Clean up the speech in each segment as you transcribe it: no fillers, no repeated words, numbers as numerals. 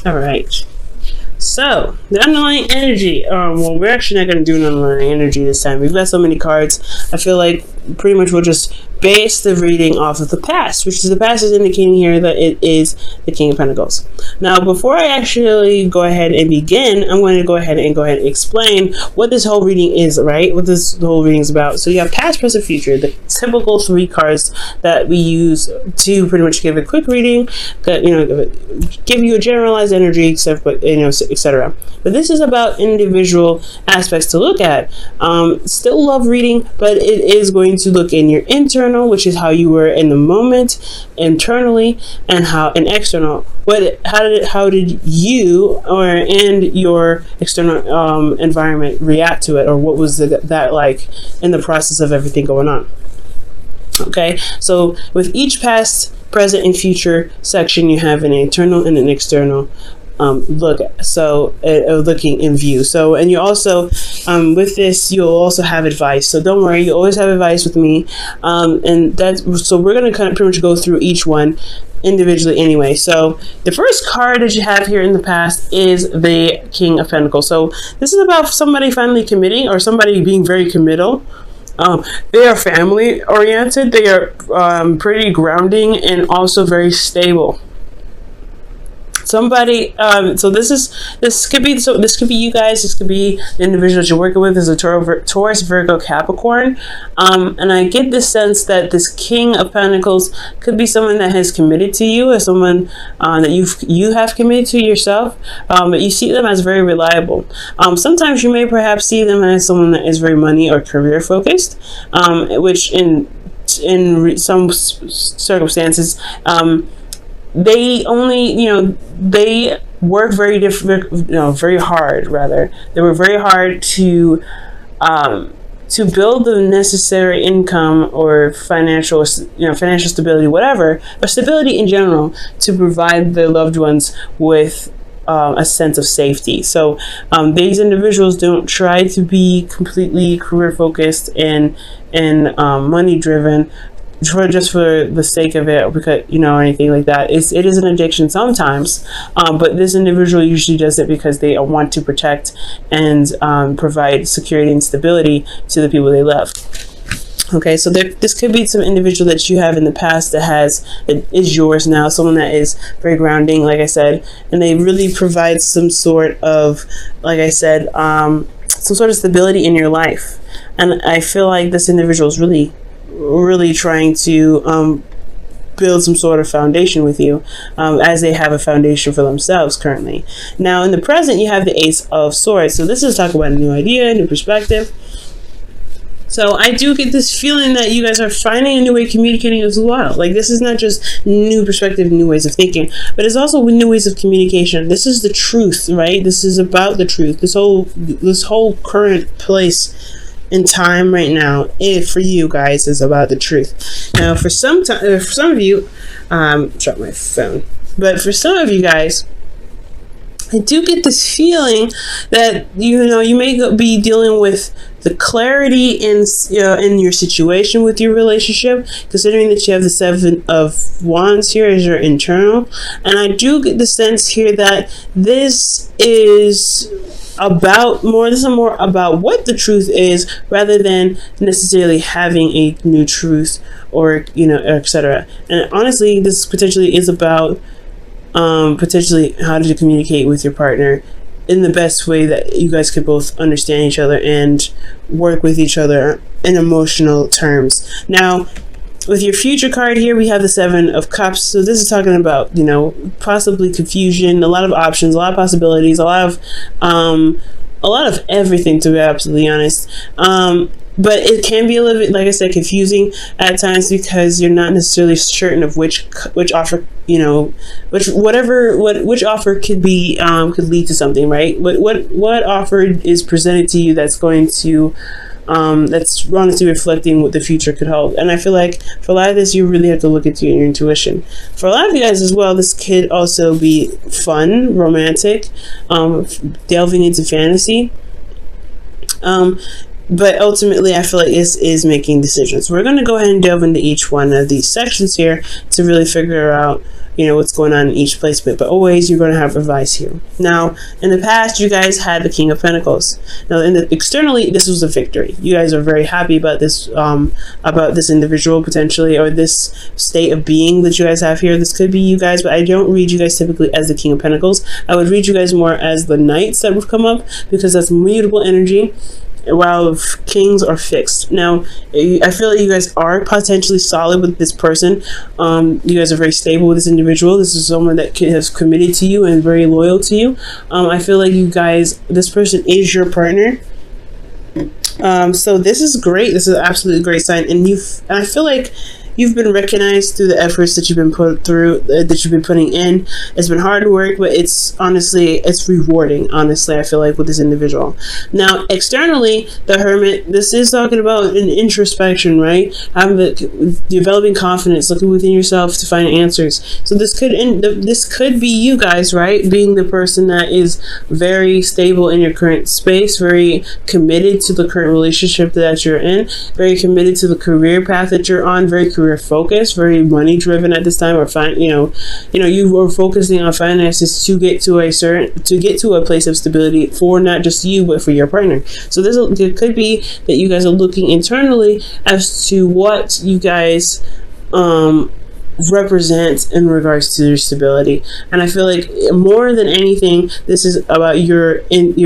All right. So, the underlying energy. Well, we're actually not going to do an underlying energy this time. We've got so many cards. I feel like pretty much we'll just base the reading off of the past, which is the past is indicating here that it is the King of Pentacles. Now, before I actually go ahead and begin, I'm going to go ahead and explain what this whole reading is, right? What this whole reading is about. So you have past, present, future, the typical 3 cards that we use to pretty much give a quick reading, that give you a generalized energy, etc. But this is about individual aspects to look at. Still love reading, but it is going to look in your internal, which is how you were in the moment, internally, and external. How did you and your external environment react to it, or what was that like in the process of everything going on? Okay, so with each past, present, and future section, you have an internal and an external looking in view. So, and you also with this, you'll also have advice, so don't worry, you always have advice with me, and that's so we're going to kind of pretty much go through each one individually anyway. So the first card that you have here in the past is the King of Pentacles. So this is about somebody finally committing, or somebody being very committal. They are family oriented, they are pretty grounding, and also very stable. Somebody, so this could be you guys. This could be the individual that you're working with is a Taurus, Virgo, Capricorn, and I get this sense that this King of Pentacles could be someone that has committed to you, or someone that you have committed to yourself, but you see them as very reliable. Sometimes you may perhaps see them as someone that is very money or career focused, which in some circumstances, they only, they work very very hard, rather. They work very hard to build the necessary income or financial stability, whatever, or stability in general, to provide their loved ones with a sense of safety. So these individuals don't try to be completely career focused and money driven just for the sake of it, or because anything like that. It is an addiction sometimes, but this individual usually does it because they want to protect and provide security and stability to the people they love. Okay, so this could be some individual that you have in the past that is yours now, someone that is very grounding, like I said, and they really provide some sort of, like I said, some sort of stability in your life. And I feel like this individual is really trying to build some sort of foundation with you, as they have a foundation for themselves currently. Now in the present, you have the Ace of Swords. So this is talking about a new idea, new perspective. So I do get this feeling that you guys are finding a new way of communicating as well. Like, this is not just new perspective, new ways of thinking, but it's also new ways of communication. This is the truth, right? This is about the truth. This whole current place in time right now, for you guys, is about the truth. Now for some of you, drop my phone, but for some of you guys, I do get this feeling that you may be dealing with the clarity in your situation with your relationship, considering that you have the Seven of Wands here as your internal. And I do get the sense here that this is more about what the truth is, rather than necessarily having a new truth, or etc. And honestly, this potentially is about potentially how to communicate with your partner in the best way that you guys could both understand each other and work with each other in emotional terms. Now with your future card here, we have the Seven of Cups. So this is talking about, possibly confusion, a lot of options, a lot of possibilities, a lot of everything, to be absolutely honest. But it can be a little bit, like I said, confusing at times, because you're not necessarily certain of which offer, which offer could be, could lead to something, right? What offer is presented to you that's going to, that's honestly reflecting what the future could hold. And I feel like for a lot of this, you really have to look into your intuition. For a lot of you guys as well, this could also be fun, romantic, delving into fantasy. But ultimately, I feel like this is making decisions. We're going to go ahead and delve into each one of these sections here to really figure out what's going on in each placement, but always you're going to have advice here. Now, in the past, you guys had the King of Pentacles. Now, externally, this was a victory. You guys are very happy about this individual potentially, or this state of being that you guys have here. This could be you guys, but I don't read you guys typically as the King of Pentacles. I would read you guys more as the Knights that would come up, because that's mutable energy, while kings are fixed. Now, I feel like you guys are potentially solid with this person. You guys are very stable with this individual. This is someone that has committed to you and very loyal to you. I feel like you guys, this person is your partner. So this is great. This is an absolutely great sign, and I feel like you've been recognized through the efforts that you've been putting in. It's been hard work, but it's rewarding, honestly, I feel like, with this individual. Now, externally, the Hermit, this is talking about an introspection, right? Developing confidence, looking within yourself to find answers. So this could be you guys, right? Being the person that is very stable in your current space, very committed to the current relationship that you're in, very committed to the career path that you're on, very career focused, very money driven at this time, or you were focusing on finances to get to a place of stability for not just you but for your partner. So it could be that you guys are looking internally as to what you guys represent in regards to your stability. And I feel like more than anything, this is about your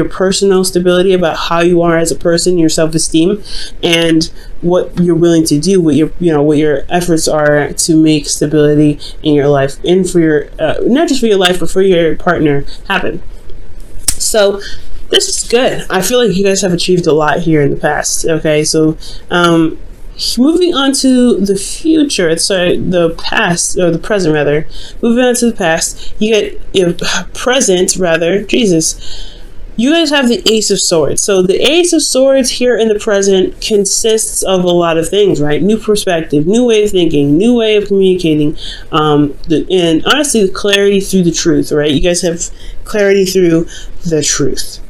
personal stability, about how you are as a person, your self-esteem, and what you're willing to do, what your efforts are to make stability in your life, and for your not just for your life but for your partner happen. So this is good. I feel like you guys have achieved a lot here in the past. Okay, so moving on to the future, the past, or the present rather. Moving on to the past, you get present rather. Jesus, you guys have the Ace of Swords. So the Ace of Swords here in the present consists of a lot of things, right? New perspective, new way of thinking, new way of communicating, and honestly, the clarity through the truth, right? You guys have clarity through the truth.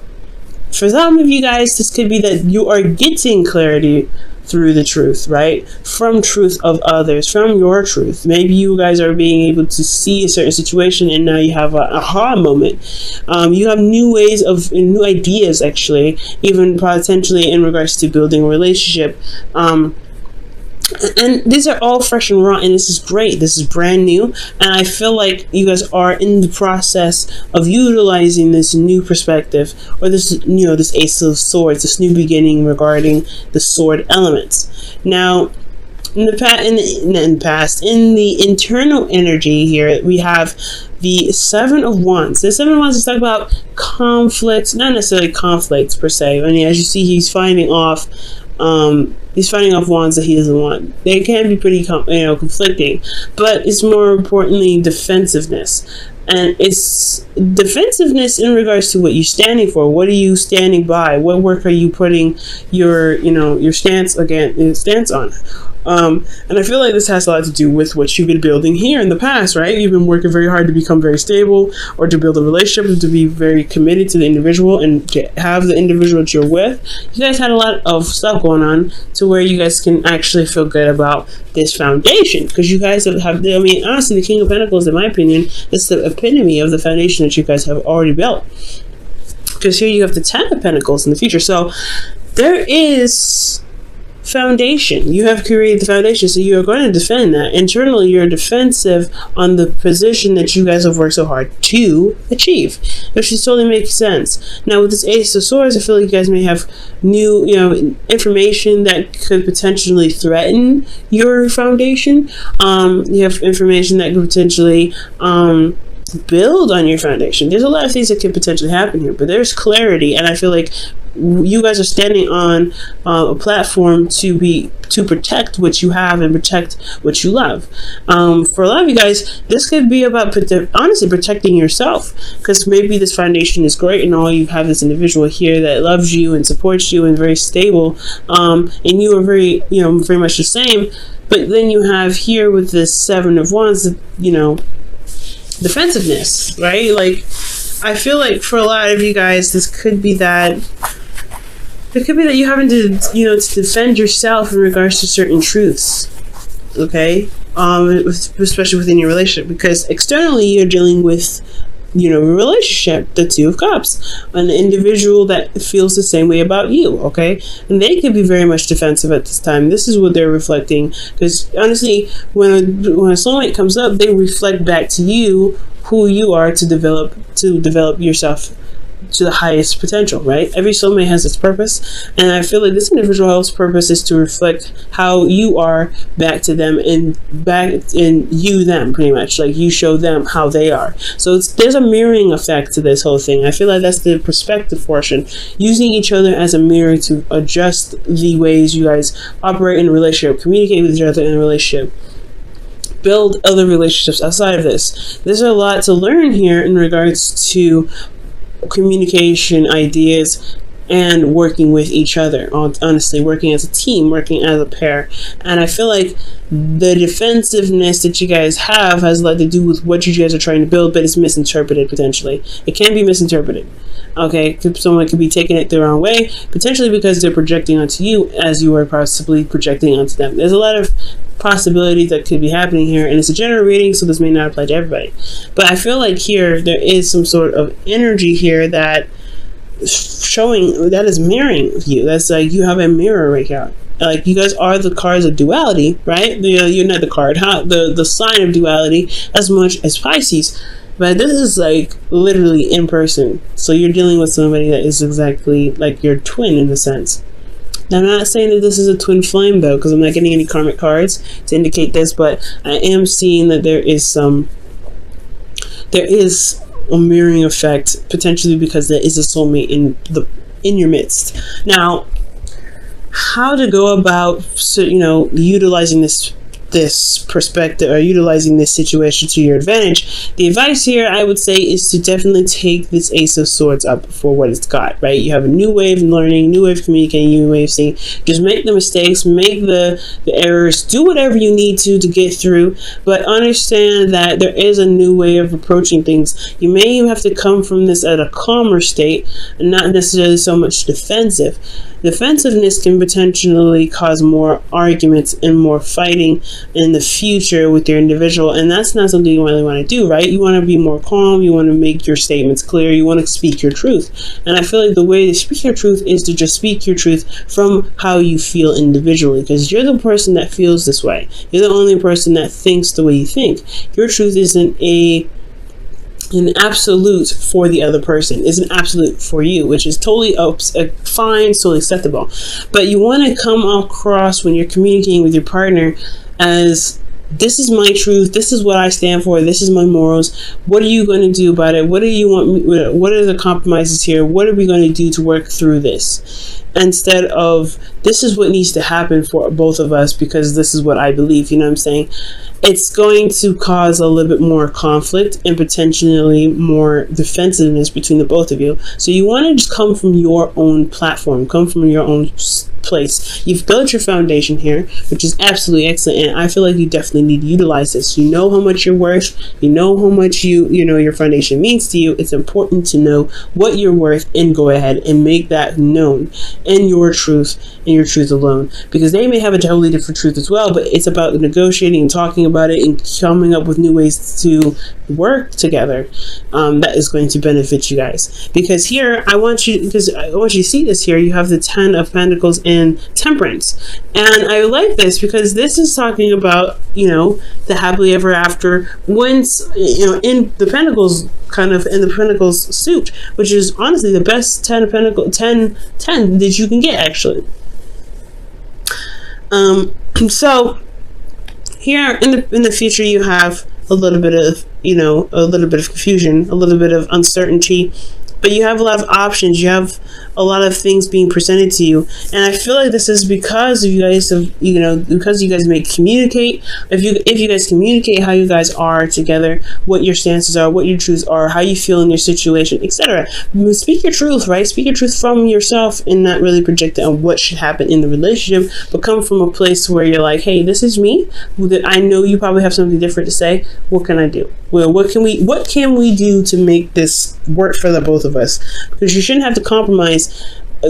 For some of you guys, this could be that you are getting clarity through the truth, right? From truth of others, from your truth. Maybe you guys are being able to see a certain situation and now you have an aha moment. You have new new ideas, actually, even potentially in regards to building a relationship. And these are all fresh and raw, and this is great. This is brand new, and I feel like you guys are in the process of utilizing this new perspective, or this Ace of Swords, this new beginning regarding the sword elements. Now, in the internal energy here, we have the Seven of Wands. The Seven of Wands is talking about conflicts, not necessarily conflicts per se. I mean, as you see, he's fighting off wands that he doesn't want. They can be pretty conflicting, but it's more importantly defensiveness. And it's defensiveness in regards to what you're standing for. What are you standing by? What work are you putting your stance on? And I feel like this has a lot to do with what you've been building here in the past, right? You've been working very hard to become very stable, or to build a relationship, and to be very committed to the individual and to have the individual that you're with. You guys had a lot of stuff going on to where you guys can actually feel good about this foundation, because you guys have, honestly, the King of Pentacles, in my opinion, is the epitome of the foundation that you guys have already built. Because here you have the Ten of Pentacles in the future. So there is foundation. You have created the foundation, so you're going to defend that. Internally, you're defensive on the position that you guys have worked so hard to achieve, which just totally makes sense. Now, with this Ace of Swords, I feel like you guys may have new, information that could potentially threaten your foundation. You have information that could potentially build on your foundation. There's a lot of things that could potentially happen here, but there's clarity, and I feel like you guys are standing on a platform to protect what you have and protect what you love. For a lot of you guys, this could be about honestly protecting yourself, because maybe this foundation is great and all you have this individual here that loves you and supports you and very stable, and you are very very much the same, but then you have here with this Seven of Wands, defensiveness, right? Like, I feel like for a lot of you guys, this could be that you're having to, to defend yourself in regards to certain truths. Okay, especially within your relationship, because externally you're dealing with, a relationship, the Two of Cups, an individual that feels the same way about you, okay? And they could be very much defensive at this time. This is what they're reflecting, because honestly, when a soulmate comes up, they reflect back to you who you are to develop yourself to the highest potential, right? Every soulmate has its purpose, and I feel like this individual's purpose is to reflect how you are back to them, and back in you them, pretty much, like you show them how they are. So there's a mirroring effect to this whole thing. I feel like that's the perspective portion, using each other as a mirror to adjust the ways you guys operate in a relationship, communicate with each other in a relationship, build other relationships outside of this. There's a lot to learn here in regards to communication, ideas, and working with each other. Honestly, working as a team, working as a pair. And I feel like the defensive-ness that you guys have has a lot to do with what you guys are trying to build, but it's misinterpreted potentially. It can be misinterpreted. Okay, someone could be taking it the wrong way, potentially because they're projecting onto you as you are possibly projecting onto them. There's a lot of possibilities that could be happening here, and it's a general reading, so this may not apply to everybody. But I feel like here there is some sort of energy here that showing that is mirroring you. That's like you have a mirror right here. Like you guys are the cards of duality, right? You're not the card, the sign of duality as much as Pisces. But this is like literally in person. So you're dealing with somebody that is exactly like your twin in a sense. Now, I'm not saying that this is a twin flame though, because I'm not getting any karmic cards to indicate this, but I am seeing that there is a mirroring effect, potentially because there is a soulmate in your midst. Now, how to go about utilizing this perspective or utilizing this situation to your advantage? The advice here, I would say, is to definitely take this Ace of Swords up for what it's got, right? You have a new way of learning, new way of communicating, new way of seeing. Just make the mistakes, make the errors, do whatever you need to get through, but understand that there is a new way of approaching things. You may even have to come from this at a calmer state and not necessarily so much defensive. Defensiveness can potentially cause more arguments and more fighting in the future with your individual, and that's not something you really want to do, right? You want to be more calm, you want to make your statements clear, you want to speak your truth. And I feel like the way to speak your truth is to just speak your truth from how you feel individually, because you're the person that feels this way. You're the only person that thinks the way you think. Your truth isn't an absolute for the other person, is an absolute for you, which is totally fine, totally acceptable. But you want to come across when you're communicating with your partner as, this is my truth, this is what I stand for, this is my morals, what are you going to do about it, what do you want me, what are the compromises here, what are we going to do to work through this, instead of, this is what needs to happen for both of us because this is what I believe. You know what I'm saying? It's going to cause a little bit more conflict and potentially more defensiveness between the both of you. So you want to just come from your own platform, come from your own place. You've built your foundation here, which is absolutely excellent, and I feel like you definitely need to utilize this. You know how much you're worth, you know how much your foundation means to you. It's important to know what you're worth and go ahead and make that known in your truth and your truth alone, because they may have a totally different truth as well, but it's about negotiating and talking about it and coming up with new ways to work together that is going to benefit you guys. Because here I want you to see this here. You have the 10 of Pentacles and Temperance, and I like this because this is talking about the happily ever after, once in the Pentacles, kind of in the Pentacles suit, which is honestly the best 10 of Pentacles 10 that you can get, actually. So here in the future, you have a little bit of confusion, a little bit of uncertainty, but you have a lot of options. You have a lot of things being presented to you, and I feel like this is because of you guys because you guys may communicate. If you guys communicate how you guys are together, what your stances are, what your truths are, how you feel in your situation, etc. Speak your truth, right? Speak your truth from yourself and not really project it on what should happen in the relationship, but come from a place where you're like, hey, this is me. I know you probably have something different to say. What can I do? Well, what can we do to make this work for the both of us? Because you shouldn't have to compromise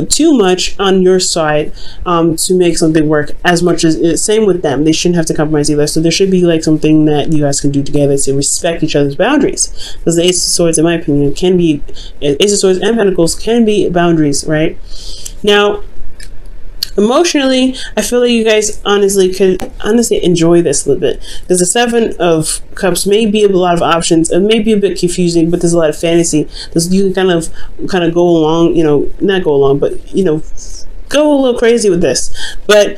too much on your side to make something work as much as same with them. They shouldn't have to compromise either. So there should be like something that you guys can do together to respect each other's boundaries, because the Ace of Swords, in my opinion, can be Ace of Swords and Pentacles can be boundaries, right? Now, emotionally, I feel like you guys could enjoy this a little bit, because the Seven of Cups may be a lot of options. It may be a bit confusing, but there's a lot of fantasy. You can kind of go along, not go along, but go a little crazy with this. But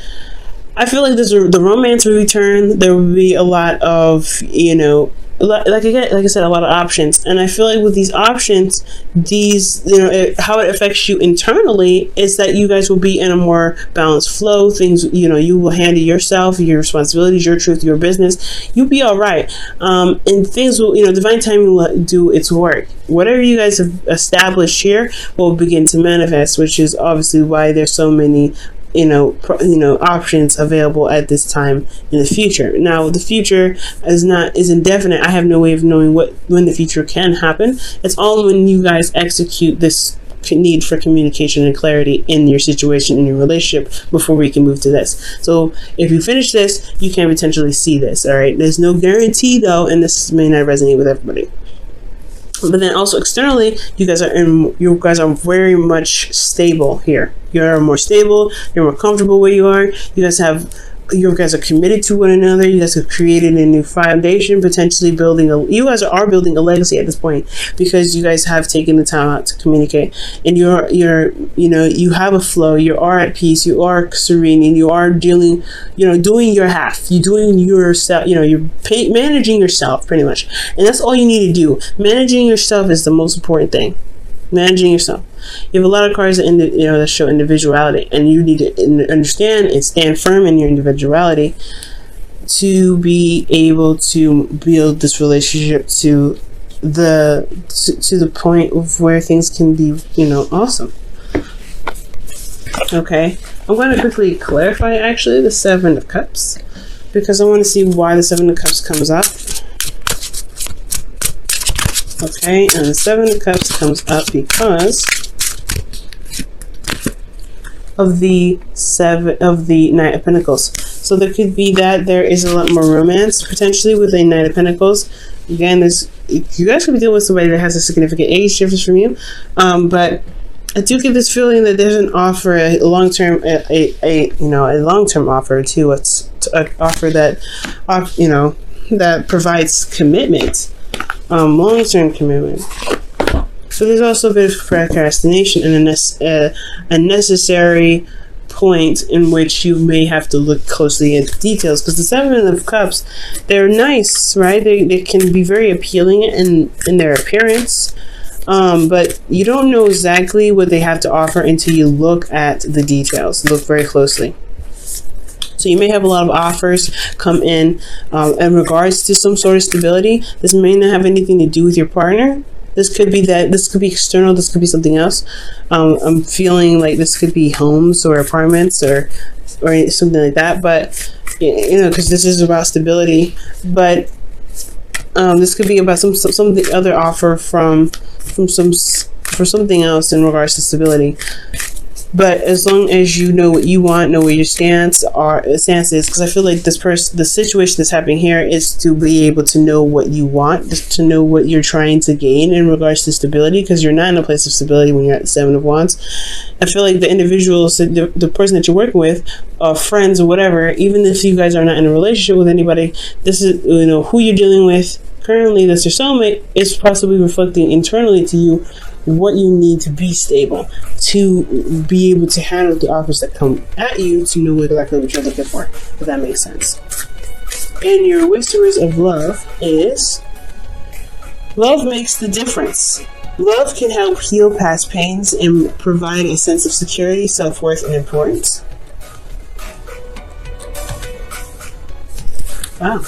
I feel like the romance will return. There will be a lot of like I said, a lot of options. And I feel like with these options, how it affects you internally is that you guys will be in a more balanced flow. Things, you will handle yourself, your responsibilities, your truth, your business. You'll be all right. And things will, divine timing will do its work. Whatever you guys have established here will begin to manifest, which is obviously why there's so many options available at this time in the future. Now, the future is indefinite. I have no way of knowing when the future can happen. It's all when you guys execute this need for communication and clarity in your situation, in your relationship, before we can move to this. So if you finish this, you can potentially see this. All right, there's no guarantee though, and this may not resonate with everybody. But then also externally, you guys are very much stable here. You're more stable. You're more comfortable where you are. You guys are committed to one another. You guys have created a new foundation, potentially you guys are building a legacy at this point, because you guys have taken the time out to communicate, and you have a flow. You are at peace. You are serene, and you are doing your half. You're doing yourself. You're managing yourself pretty much, and that's all you need to do. Managing yourself is the most important thing. Managing yourself. You have a lot of cards that show individuality, and you need to understand and stand firm in your individuality to be able to build this relationship to the point of where things can be awesome. Okay, I'm going to quickly clarify actually the Seven of Cups, because I want to see why the Seven of Cups comes up. Okay, and the Seven of Cups comes up because of the Knight of Pentacles. So there could be that there is a lot more romance potentially with the Knight of Pentacles. Again, you guys could be dealing with somebody that has a significant age difference from you, but I do get this feeling that there's an offer, a long-term offer to offer that provides commitment. Long-term commitment. So there's also a bit of procrastination and a necessary point in which you may have to look closely at the details, because the Seven of Cups, they're nice, right? They can be very appealing in their appearance, but you don't know exactly what they have to offer until you look at the details. Look very closely. So you may have a lot of offers come in regards to some sort of stability. This may not have anything to do with your partner. This could be external. This could be something else. I'm feeling like this could be homes or apartments or something like that. But because this is about stability. But this could be about some other offer for something else in regards to stability. But as long as you know what you want, know where your stance is, because I feel like the situation that's happening here is to be able to know what you want, just to know what you're trying to gain in regards to stability, because you're not in a place of stability when you're at the Seven of Wands. I feel like the individuals, the person that you're working with, friends or whatever, even if you guys are not in a relationship with anybody, this is who you're dealing with currently. That's your soulmate. Is possibly reflecting internally to you what you need to be stable, to be able to handle the offers that come at you, to know exactly what you're looking for, if that makes sense. And your Whisperers of Love is love makes the difference. Love can help heal past pains and provide a sense of security, self-worth, and importance. Wow,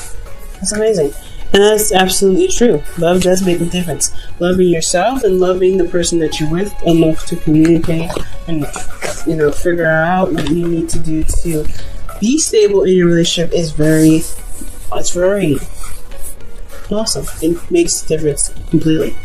that's amazing. And that's absolutely true. Love does make a difference. Loving yourself and loving the person that you're with enough to communicate and figure out what you need to do to be stable in your relationship is very awesome. It makes a difference completely.